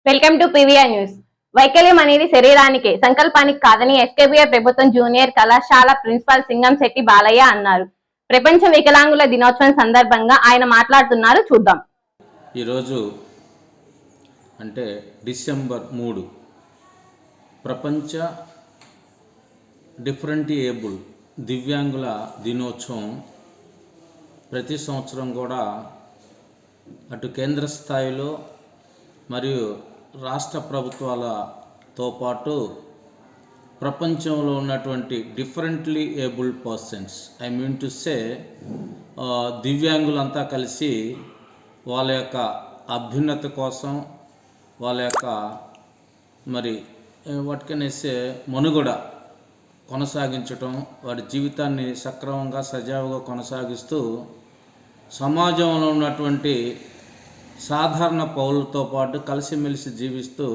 Welcome to PVR news. వైకల్యం అనేది శరీరానికి, సంకల్పానికి కాదని ఎస్కేబీఆర్ ప్రభుత్వం జూనియర్ కళాశాల ప్రిన్సిపాల్ సింగంశెట్టి బాలయ్య అన్నారు. ప్రపంచ వికలాంగుల దినోత్సవం సందర్భంగా ఆయన మాట్లాడుతున్నారు. చూద్దాం. ఈరోజు అంటే డిసెంబర్ 3 ప్రపంచ డిఫరెంటియేబుల్ దివ్యాంగుల దినోత్సవం. ప్రతి సంవత్సరం కూడా అటు కేంద్ర స్థాయిలో మరియు రాష్ట్ర ప్రభుత్వాలతో పాటు ప్రపంచంలో ఉన్నటువంటి differently abled persons, I mean to say దివ్యాంగులంతా కలిసి వాళ్ళ యొక్క అభ్యున్నతి కోసం, వాళ్ళ యొక్క మరి వాటికనేసే మనుగడ కొనసాగించటం, వాడి జీవితాన్ని సక్రమంగా సజావుగా కొనసాగిస్తూ సమాజంలో ఉన్నటువంటి సాధారణ పౌరులతో పాటు కలిసిమెలిసి జీవిస్తూ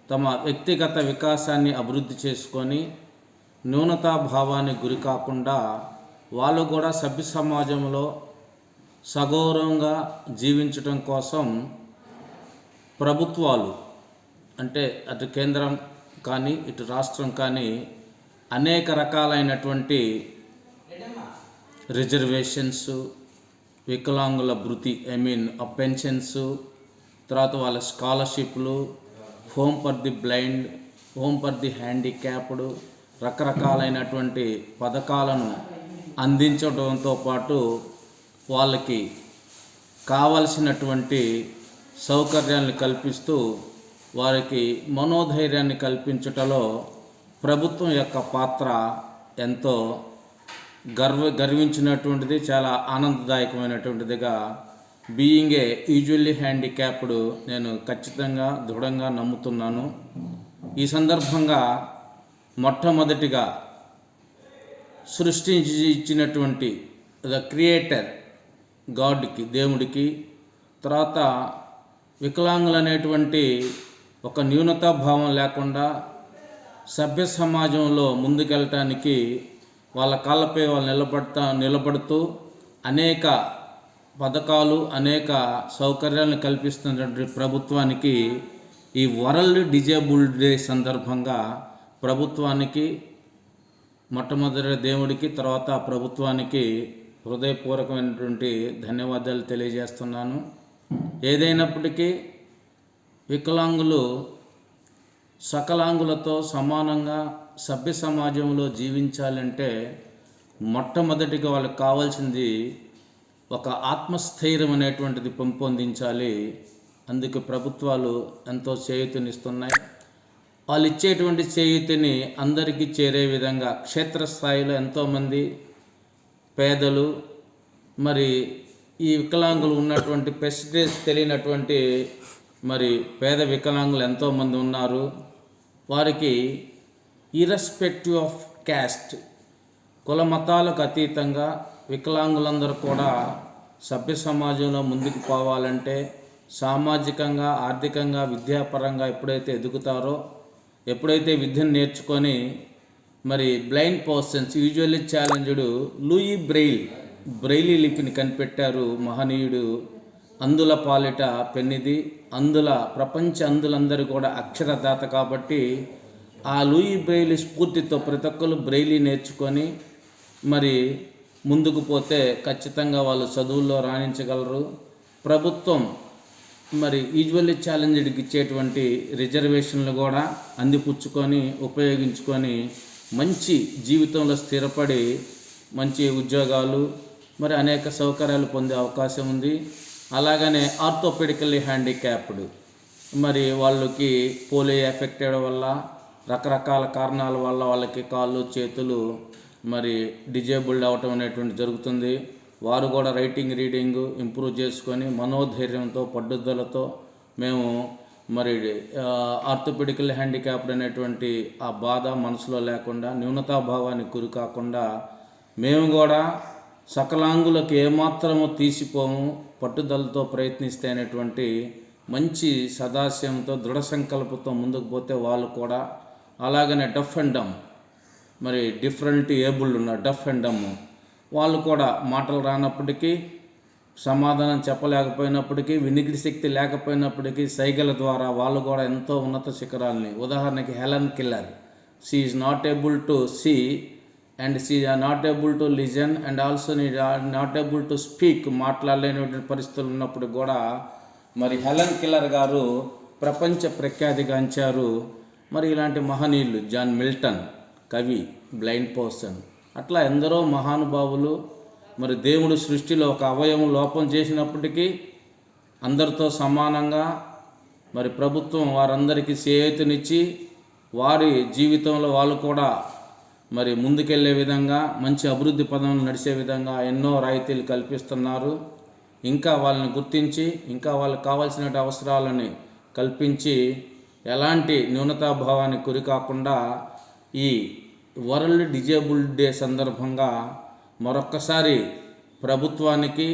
తమ వ్యక్తిగత వికాసాన్ని అభివృద్ధి చేసుకొని న్యూనతాభావానికి గురి కాకుండా వాళ్ళు కూడా సభ్య సమాజంలో సగౌరవంగా జీవించడం కోసం ప్రభుత్వాలు అంటే అటు కేంద్రం కానీ ఇటు రాష్ట్రం కానీ అనేక రకాలైనటువంటి రిజర్వేషన్స్, వికలాంగుల భృతి పెన్షన్స్, తర్వాత వాళ్ళ స్కాలర్షిప్లు, home for the blind, home for the handicapped, రకరకాలైనటువంటి పథకాలను అందించడంతో పాటు వాళ్ళకి కావలసినటువంటి సౌకర్యాలను కల్పిస్తూ వారికి మనోధైర్యాన్ని కల్పించటంలో ప్రభుత్వం యొక్క పాత్ర ఎంతో గర్వించినటువంటిది, చాలా ఆనందదాయకమైనటువంటిదిగా బీయింగ్ ఏ యూజువల్లీ హ్యాండిక్యాప్డ్ నేను ఖచ్చితంగా దృఢంగా నమ్ముతున్నాను. ఈ సందర్భంగా మొట్టమొదటిగా సృష్టించి ఇచ్చినటువంటి ద క్రియేటర్ గాడ్కి, దేవుడికి, తర్వాత వికలాంగులు అనేటువంటి ఒక న్యూనతాభావం లేకుండా సభ్య సమాజంలో ముందుకెళ్ళటానికి వాళ్ళ కాళ్ళపై వాళ్ళు నిలబడుతూ అనేక పథకాలు, అనేక సౌకర్యాలను కల్పిస్తున్నటువంటి ప్రభుత్వానికి ఈ వరల్డ్ డిజేబుల్డ్ డే సందర్భంగా ప్రభుత్వానికి, మొట్టమొదటి దేవుడికి, తర్వాత ప్రభుత్వానికి హృదయపూర్వకమైనటువంటి ధన్యవాదాలు తెలియజేస్తున్నాను. ఏదైనప్పటికీ వికలాంగులు సకలాంగులతో సమానంగా సభ్య సమాజంలో జీవించాలంటే మొట్టమొదటిగా వాళ్ళకి కావాల్సింది ఒక ఆత్మస్థైర్యం అనేటువంటిది పెంపొందించాలి. అందుకు ప్రభుత్వాలు ఎంతో చేయూతనిస్తున్నాయి. వాళ్ళు ఇచ్చేటువంటి చేయూతని అందరికీ చేరే విధంగా క్షేత్రస్థాయిలో ఎంతోమంది పేదలు, మరి ఈ వికలాంగులు ఉన్నటువంటి ఫెసిలిటీస్ తెలియనటువంటి మరి పేద వికలాంగులు ఎంతోమంది ఉన్నారు. వారికి ఇర్రెస్పెక్టివ్ ఆఫ్ క్యాస్ట్, కుల మతాలకు అతీతంగా వికలాంగులందరూ కూడా సభ్య సమాజంలో ముందుకు పోవాలంటే సామాజికంగా, ఆర్థికంగా, విద్యాపరంగా ఎప్పుడైతే ఎదుగుతారో, ఎప్పుడైతే విద్యను నేర్చుకొని మరి blind persons, usually challenged Louis Braille లిపిని కనిపెట్టారు మహనీయుడు. అందుల పాలిట పెన్నిది, ప్రపంచ అందులందరూ కూడా అక్షరదాత కాబట్టి ఆ లూయి బ్రెయిలీ స్ఫూర్తితో ప్రతి ఒక్కరు బ్రెయిలీ నేర్చుకొని మరి ముందుకు పోతే ఖచ్చితంగా వాళ్ళు చదువుల్లో రాణించగలరు. ప్రభుత్వం మరి యూజువల్లీ ఛాలెంజ్డ్కి ఇచ్చేటువంటి రిజర్వేషన్లు కూడా అందిపుచ్చుకొని ఉపయోగించుకొని మంచి జీవితంలో స్థిరపడి మంచి ఉద్యోగాలు, మరి అనేక సౌకర్యాలు పొందే అవకాశం ఉంది. అలాగనే ఆర్థోపెడికల్లీ హ్యాండిక్యాప్డ్, మరి వాళ్ళకి పోలియో ఎఫెక్ట్ అవ్వడం వల్ల, రకరకాల కారణాల వల్ల వాళ్ళకి కాళ్ళు, చేతులు మరి డిజేబుల్డ్ అవ్వటం అనేటువంటి జరుగుతుంది. వారు కూడా రైటింగ్, రీడింగ్ ఇంప్రూవ్ చేసుకొని మనోధైర్యంతో, పట్టుదలతో మేము మరి ఆర్థోపెడికల్ హ్యాండిక్యాప్డ్ అనేటువంటి ఆ బాధ మనసులో లేకుండా, న్యూనతాభావానికి గురి కాకుండా మేము కూడా సకలాంగులకు ఏమాత్రమో తీసిపోము, పట్టుదలతో ప్రయత్నిస్తే అనేటువంటి మంచి సదాశయంతో, దృఢ సంకల్పంతో ముందుకు పోతే వాళ్ళు కూడా, అలాగనే డఫ్ అండ్ డమ్, మరి డిఫరెంట్ ఏబుల్డ్ ఉన్న డఫ్ అండ్ డమ్ వాళ్ళు కూడా మాటలు రానప్పటికీ సమాధానం చెప్పలేకపోయినప్పటికీ, వినికిడి శక్తి లేకపోయినప్పటికీ సైగల ద్వారా వాళ్ళు కూడా ఎంతో ఉన్నత శిఖరాలని, ఉదాహరణకి Helen Keller, she is not able to see and she are not able to listen and also not able to speak, మాట్లాడలేనటువంటి పరిస్థితులు ఉన్నప్పుడు కూడా మరి హెలెన్ కెల్లర్ గారు ప్రపంచ ప్రఖ్యాతిగాంచారు. మరి ఇలాంటి మహనీయులు, జాన్ మిల్టన్ కవి, బ్లైండ్ పర్సన్, అట్లా ఎందరో మహానుభావులు. మరి దేవుడు సృష్టిలో ఒక అవయవం లోపం చేసినప్పటికీ అందరితో సమానంగా మరి ప్రభుత్వం వారందరికీ చేయూతనిచ్చి వారి జీవితంలో వాళ్ళు కూడా మరి ముందుకెళ్లే విధంగా, మంచి అభివృద్ధి పదంలో నడిచే విధంగా ఎన్నో రాయితీలు కల్పిస్తున్నారు. ఇంకా వాళ్ళని గుర్తించి, ఇంకా వాళ్ళకి కావాల్సిన అవసరాలని కల్పించి, ఎలాంటి న్యూనతాభావానికి గురి కాకుండా ఈ వరల్డ్ డిజేబుల్డ్ డే సందర్భంగా మరొక్కసారి ప్రభుత్వానికి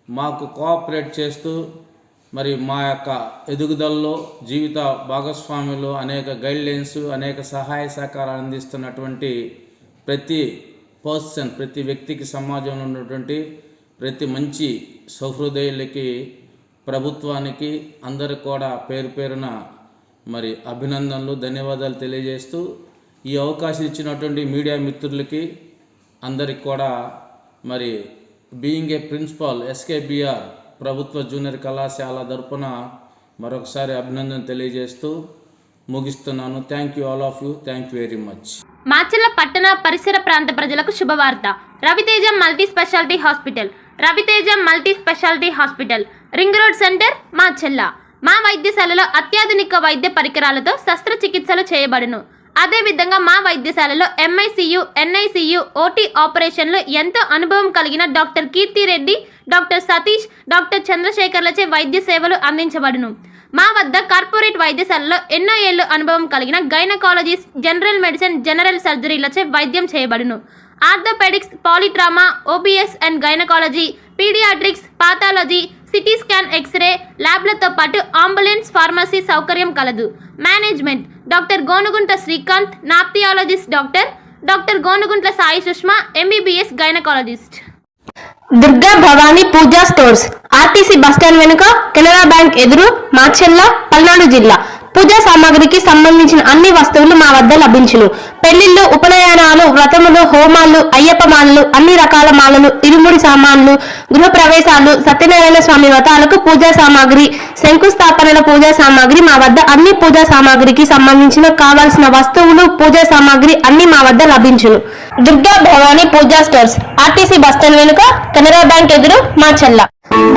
మాకు కోఆపరేట్ చేస్తూ మరి మా యొక్క ఎదుగుదలలో, జీవిత భాగస్వామ్యంలో అనేక గైడ్లైన్స్, అనేక సహాయ సహకారాలు అందిస్తున్నటువంటి ప్రతి పర్సన్, ప్రతి వ్యక్తికి, సమాజంలో ఉన్నటువంటి ప్రతి మంచి సహృదయులకి, ప్రభుత్వానికి అందరికి కూడా పేరు పేరున మరి అభినందనలు, ధన్యవాదాలు తెలియజేస్తూ, ఈ అవకాశం ఇచ్చినటువంటి మీడియా మిత్రులకి అందరికి కూడా మరి బీయింగ్ ఏ ప్రిన్సిపాల్ ఎస్కేబిఆర్ ప్రభుత్వ జూనియర్ కళాశాల తరపున మరొకసారి అభినందన తెలియజేస్తూ ముగిస్తున్నాను. Thank you all of you. Thank you very much. Macherla పట్టణ పరిసర ప్రాంత ప్రజలకు శుభవార్త. Raviteja multi speciality hospital, Raviteja multi speciality hospital, ring road centre, Macherla. మా వైద్యశాలలో అత్యాధునిక వైద్య పరికరాలతో శస్త్రచికిత్సలు చేయబడును. అదేవిధంగా మా వైద్యశాలలో MICU, NICU, OT ఆపరేషన్లు ఎంతో అనుభవం కలిగిన doctor Keerthi Reddy, doctor Satish, doctor చంద్రశేఖర్లచే వైద్య సేవలు అందించబడును. మా వద్ద కార్పొరేట్ వైద్యశాలలో ఎన్నో ఏళ్లు అనుభవం కలిగిన గైనకాలజిస్ట్, జనరల్ మెడిసిన్, జనరల్ సర్జరీలచే వైద్యం చేయబడును. Orthopaedics, polytrauma, OBS and gynaecology, paediatrics, pathology, CT scan, X-ray ల్యాబ్లతో పాటు అంబులెన్స్, ఫార్మసీ సౌకర్యం కలదు. Management doctor Gonuguntla Srikanth, nephrologist doctor Gonuguntla Sai Sushma, MBBS gynaecologist. Durga Bhavani Pooja stores, RTC bus stand వెనుక, కెనరా బ్యాంక్ ఎదురు, మాచర్ల, పల్నాడు జిల్లా. పూజా సామాగ్రికి సంబంధించిన అన్ని వస్తువులు మా వద్ద లభించును. పెళ్లిళ్లు, ఉపనయనాలు, వ్రతములు, హోమాలు, అయ్యప్ప మాలలు, అన్ని రకాల మాలలు, ఇరుముడి సామాన్లు, గృహ ప్రవేశాలు, సత్యనారాయణ స్వామి వ్రతాలకు పూజా సామాగ్రి, శంకుస్థాపనల పూజా సామాగ్రి మా వద్ద అన్ని పూజా సామాగ్రికి సంబంధించిన కావాల్సిన వస్తువులు, పూజా సామాగ్రి అన్ని మా వద్ద లభించును. Durga Bhavani Pooja stores, RTC bus stand వెనుక, కెనరా బ్యాంక్ ఎదురు, మాచర్ల.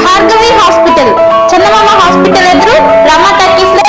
భార్గవి హాస్పిటల్, చందమామ హాస్పిటల్ ఎదురు, రమా టాకీస్ లో